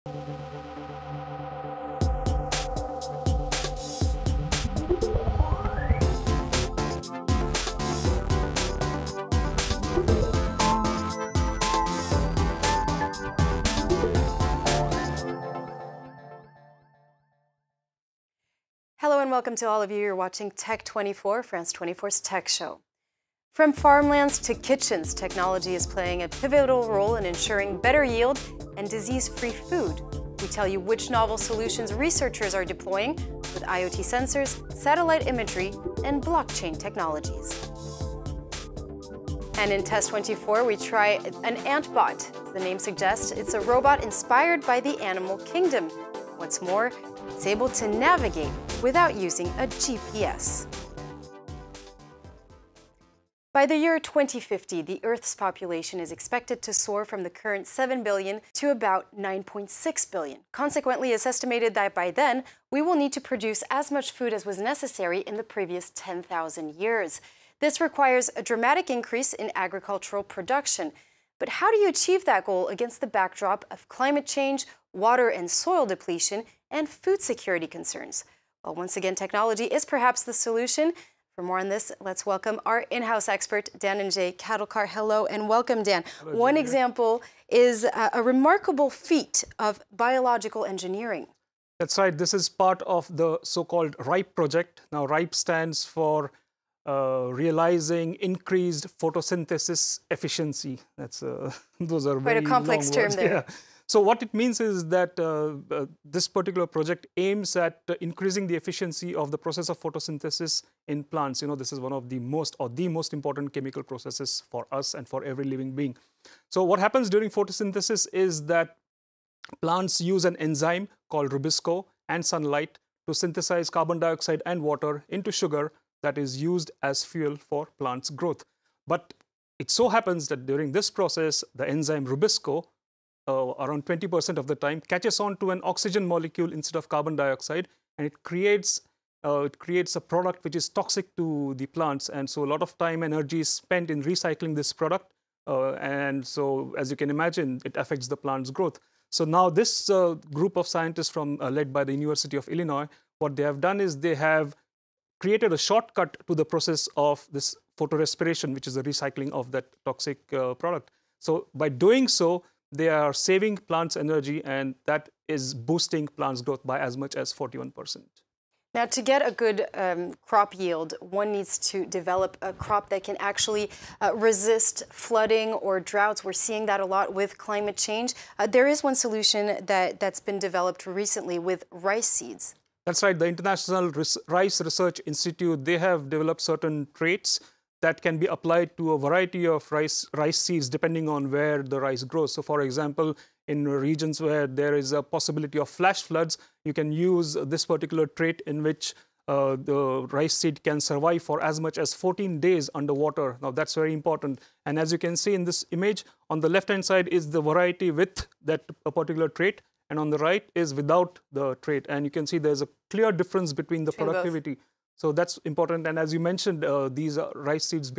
Hello and welcome to all of you. You're watching Tech 24, France 24's tech show. From farmlands to kitchens, technology is playing a pivotal role in ensuring better yield and disease-free food. We tell you which novel solutions researchers are deploying with IoT sensors, satellite imagery, and blockchain technologies. And in Test 24, we try an AntBot. As the name suggests, it's a robot inspired by the animal kingdom. What's more, it's able to navigate without using a GPS. By the year 2050, the Earth's population is expected to soar from the current 7 billion to about 9.6 billion. Consequently, it's estimated that by then, we will need to produce as much food as was necessary in the previous 10,000 years. This requires a dramatic increase in agricultural production. But how do you achieve that goal against the backdrop of climate change, water and soil depletion, and food security concerns? Well, once again, technology is perhaps the solution. For more on this, let's welcome our in-house expert, Dan and Jay Kadalkar. Hello and welcome, Dan. Hello, one Julia. example is a remarkable feat of biological engineering. That's right. This is part of the so-called RIPE project. Now, RIPE stands for realizing increased photosynthesis efficiency. That's those are Quite very a complex long term words. there. Yeah. So what it means is that this particular project aims at increasing the efficiency of the process of photosynthesis in plants. You know, this is one of the most important chemical processes for us and for every living being. So what happens during photosynthesis is that plants use an enzyme called rubisco and sunlight to synthesize carbon dioxide and water into sugar that is used as fuel for plants' growth. But it so happens that during this process, the enzyme rubisco, around 20% of the time, catches on to an oxygen molecule instead of carbon dioxide, and it creates a product which is toxic to the plants. And so a lot of time and energy is spent in recycling this product. And so, as you can imagine, it affects the plant's growth. So now this group of scientists led by the University of Illinois, what they have done is they have created a shortcut to the process of this photorespiration, which is the recycling of that toxic product. So by doing so, they are saving plants energy, and that is boosting plants' growth by as much as 41%. Now, to get a good crop yield, one needs to develop a crop that can actually resist flooding or droughts. We're seeing that a lot with climate change. There is one solution that's been developed recently with rice seeds. That's right. The International Rice Research Institute, they have developed certain traits that can be applied to a variety of rice seeds depending on where the rice grows. So, for example, in regions where there is a possibility of flash floods, you can use this particular trait in which the rice seed can survive for as much as 14 days underwater. Now, that's very important. And as you can see in this image, on the left-hand side is the variety with that particular trait, and on the right is without the trait. And you can see there's a clear difference between the productivity. So that's important. And as you mentioned, these rice seeds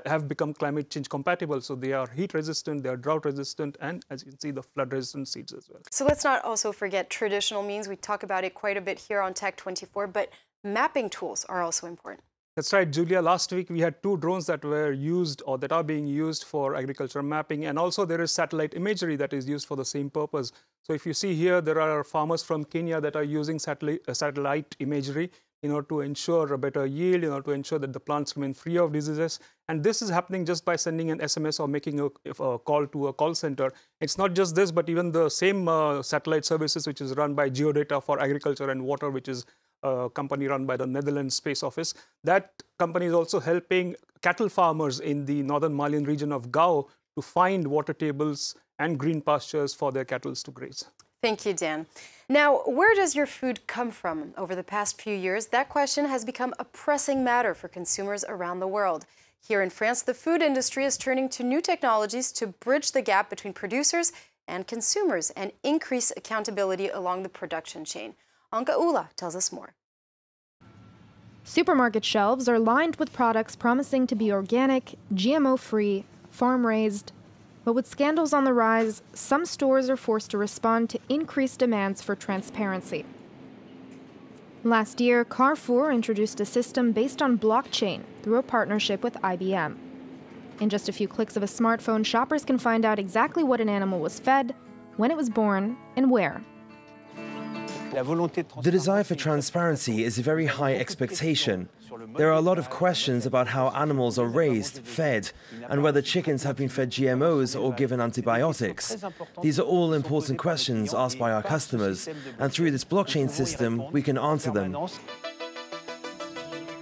have become climate change compatible. So they are heat resistant, they are drought resistant, and as you can see, the flood resistant seeds as well. So let's not also forget traditional means. We talk about it quite a bit here on Tech 24, but mapping tools are also important. That's right, Julia. Last week, we had 2 drones that were used or that are being used for agricultural mapping. And also there is satellite imagery that is used for the same purpose. So if you see here, there are farmers from Kenya that are using satellite imagery in order to ensure a better yield, in order to ensure that the plants remain free of diseases. And this is happening just by sending an SMS or making a call to a call center. It's not just this, but even the same satellite services, which is run by Geodata for agriculture and water, which is a company run by the Netherlands Space Office. That company is also helping cattle farmers in the northern Malian region of Gao to find water tables and green pastures for their cattle to graze. Thank you, Dan. Now, where does your food come from? Over the past few years, that question has become a pressing matter for consumers around the world. Here in France, the food industry is turning to new technologies to bridge the gap between producers and consumers and increase accountability along the production chain. Anka Ula tells us more. Supermarket shelves are lined with products promising to be organic, GMO-free, farm-raised. But with scandals on the rise, some stores are forced to respond to increased demands for transparency. Last year, Carrefour introduced a system based on blockchain through a partnership with IBM. In just a few clicks of a smartphone, shoppers can find out exactly what an animal was fed, when it was born, and where. The desire for transparency is a very high expectation. There are a lot of questions about how animals are raised, fed, and whether chickens have been fed GMOs or given antibiotics. These are all important questions asked by our customers, and through this blockchain system, we can answer them.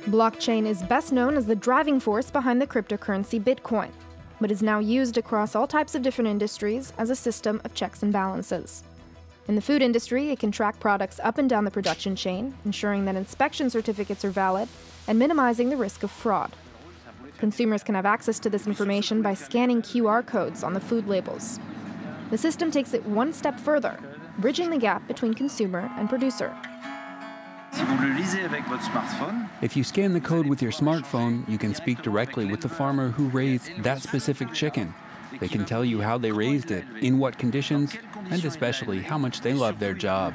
Blockchain is best known as the driving force behind the cryptocurrency Bitcoin, but is now used across all types of different industries as a system of checks and balances. In the food industry, it can track products up and down the production chain, ensuring that inspection certificates are valid and minimizing the risk of fraud. Consumers can have access to this information by scanning QR codes on the food labels. The system takes it one step further, bridging the gap between consumer and producer. If you scan the code with your smartphone, you can speak directly with the farmer who raised that specific chicken. They can tell you how they raised it, in what conditions, and especially how much they love their job.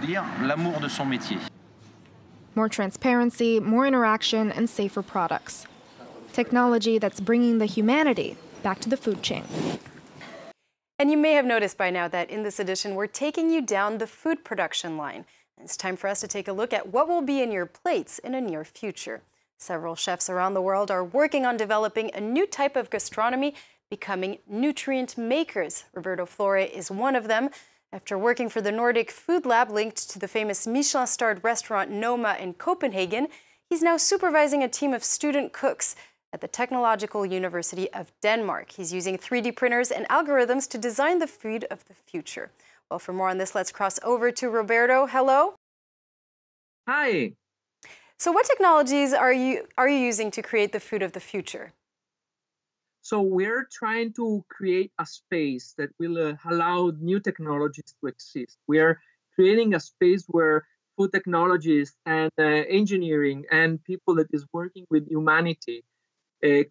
More transparency, more interaction, and safer products. Technology that's bringing the humanity back to the food chain. And you may have noticed by now that in this edition, we're taking you down the food production line. It's time for us to take a look at what will be in your plates in a near future. Several chefs around the world are working on developing a new type of gastronomy, becoming nutrient makers. Roberto Flore is one of them. After working for the Nordic Food Lab linked to the famous Michelin-starred restaurant Noma in Copenhagen, he's now supervising a team of student cooks at the Technological University of Denmark. He's using 3D printers and algorithms to design the food of the future. Well, for more on this, let's cross over to Roberto. Hello. Hi. So what technologies are you using to create the food of the future? So we're trying to create a space that will allow new technologies to exist. We are creating a space where food technologists and engineering and people that is working with humanity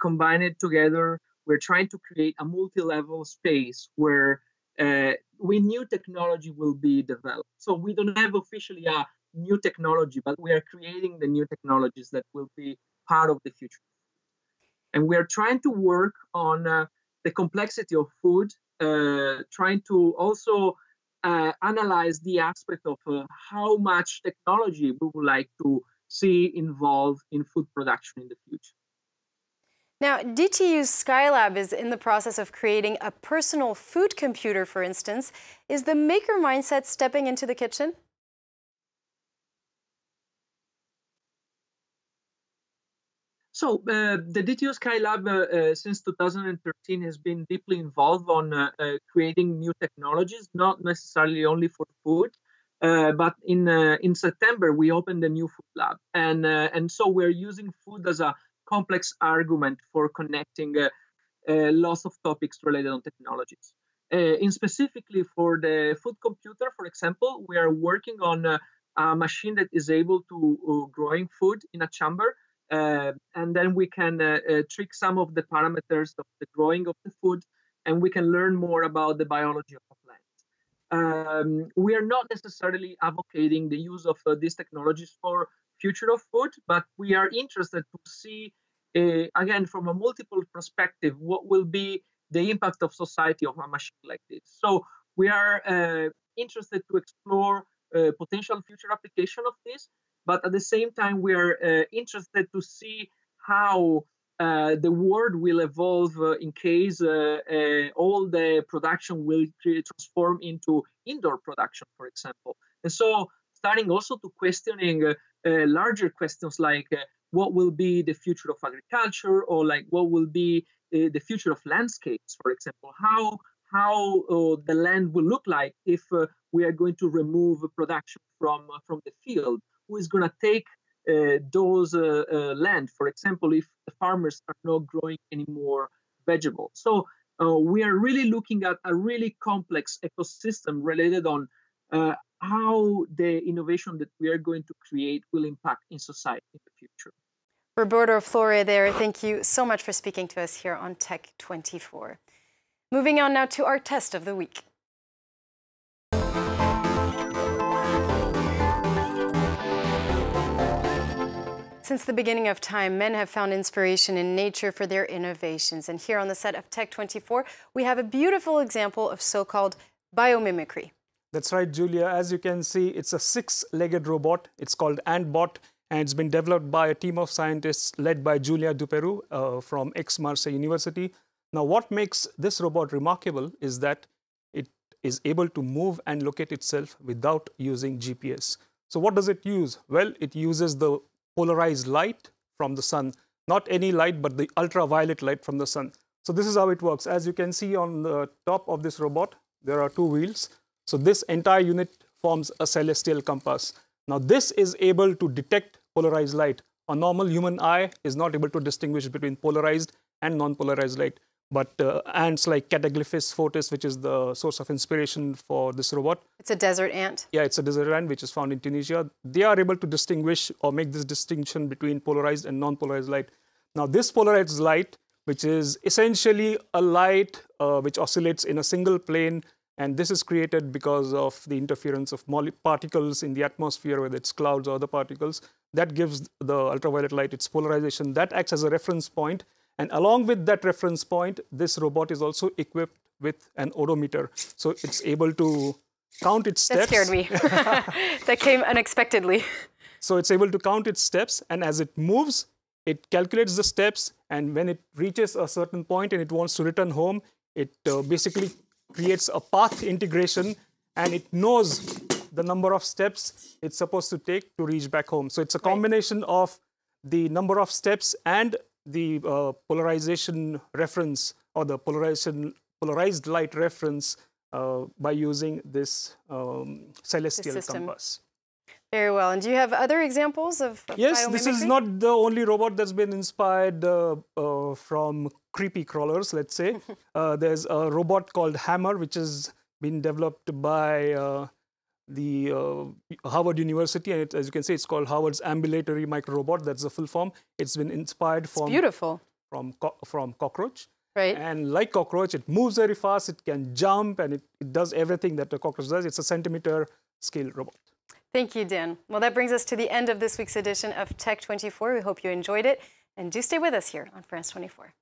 combine it together. We're trying to create a multi-level space where new technology will be developed. So we don't have officially a new technology, but we are creating the new technologies that will be part of the future. And we are trying to work on the complexity of food, trying to also analyze the aspect of how much technology we would like to see involved in food production in the future. Now, DTU's Skylab is in the process of creating a personal food computer, for instance. Is the maker mindset stepping into the kitchen? So the DTU Skylab since 2013 has been deeply involved on creating new technologies, not necessarily only for food, but in September we opened a new food lab, and so we're using food as a complex argument for connecting lots of topics related on technologies. Specifically for the food computer, for example, we are working on a machine that is able to growing food in a chamber. And then we can trick some of the parameters of the growing of the food, and we can learn more about the biology of a plant. We are not necessarily advocating the use of these technologies for future of food, but we are interested to see, again, from a multiple perspective, what will be the impact of society of a machine like this. So we are interested to explore potential future application of this. But at the same time, we are interested to see how the world will evolve in case all the production will transform into indoor production, for example. And so starting also to questioning larger questions like what will be the future of agriculture, or like what will be the future of landscapes, for example, how the land will look like if we are going to remove production from the field. Who is going to take those land, for example, if the farmers are not growing any more vegetables. So we are really looking at a really complex ecosystem related on how the innovation that we are going to create will impact in society in the future. Roberto Flore there, thank you so much for speaking to us here on Tech 24. Moving on now to our test of the week. Since the beginning of time, men have found inspiration in nature for their innovations. And here on the set of Tech24, we have a beautiful example of so-called biomimicry. That's right, Julia. As you can see, it's a 6-legged robot. It's called AntBot, and it's been developed by a team of scientists led by Julia Duperoux from Aix-Marseille University. Now, what makes this robot remarkable is that it is able to move and locate itself without using GPS. So what does it use? Well, it uses the polarized light from the sun, not any light, but the ultraviolet light from the sun. So this is how it works. As you can see on the top of this robot, there are 2 wheels. So this entire unit forms a celestial compass. Now this is able to detect polarized light. A normal human eye is not able to distinguish between polarized and non-polarized light. But ants like Cataglyphis fortis, which is the source of inspiration for this robot. It's a desert ant. Yeah, it's a desert ant which is found in Tunisia. They are able to distinguish or make this distinction between polarized and non-polarized light. Now, this polarized light, which is essentially a light which oscillates in a single plane, and this is created because of the interference of particles in the atmosphere, whether it's clouds or other particles, that gives the ultraviolet light its polarization. That acts as a reference point. And along with that reference point, this robot is also equipped with an odometer. So it's able to count its steps. That scared me. That came unexpectedly. So it's able to count its steps, and as it moves, it calculates the steps, and when it reaches a certain point and it wants to return home, it basically creates a path integration, and it knows the number of steps it's supposed to take to reach back home. So it's a combination of the number of steps and the polarization reference, or the polarized light reference by using this celestial compass. Very well. And do you have other examples of Yes, biomimicry? this is not the only robot that's been inspired from creepy crawlers, let's say. There's a robot called Hammer, which has been developed by the Harvard University, and as you can see, it's called Harvard's ambulatory micro robot. That's the full form. It's been inspired from cockroach. Right. And like cockroach, it moves very fast. It can jump, and it does everything that a cockroach does. It's a centimeter scale robot. Thank you, Dan. Well, that brings us to the end of this week's edition of Tech24. We hope you enjoyed it, and do stay with us here on France 24.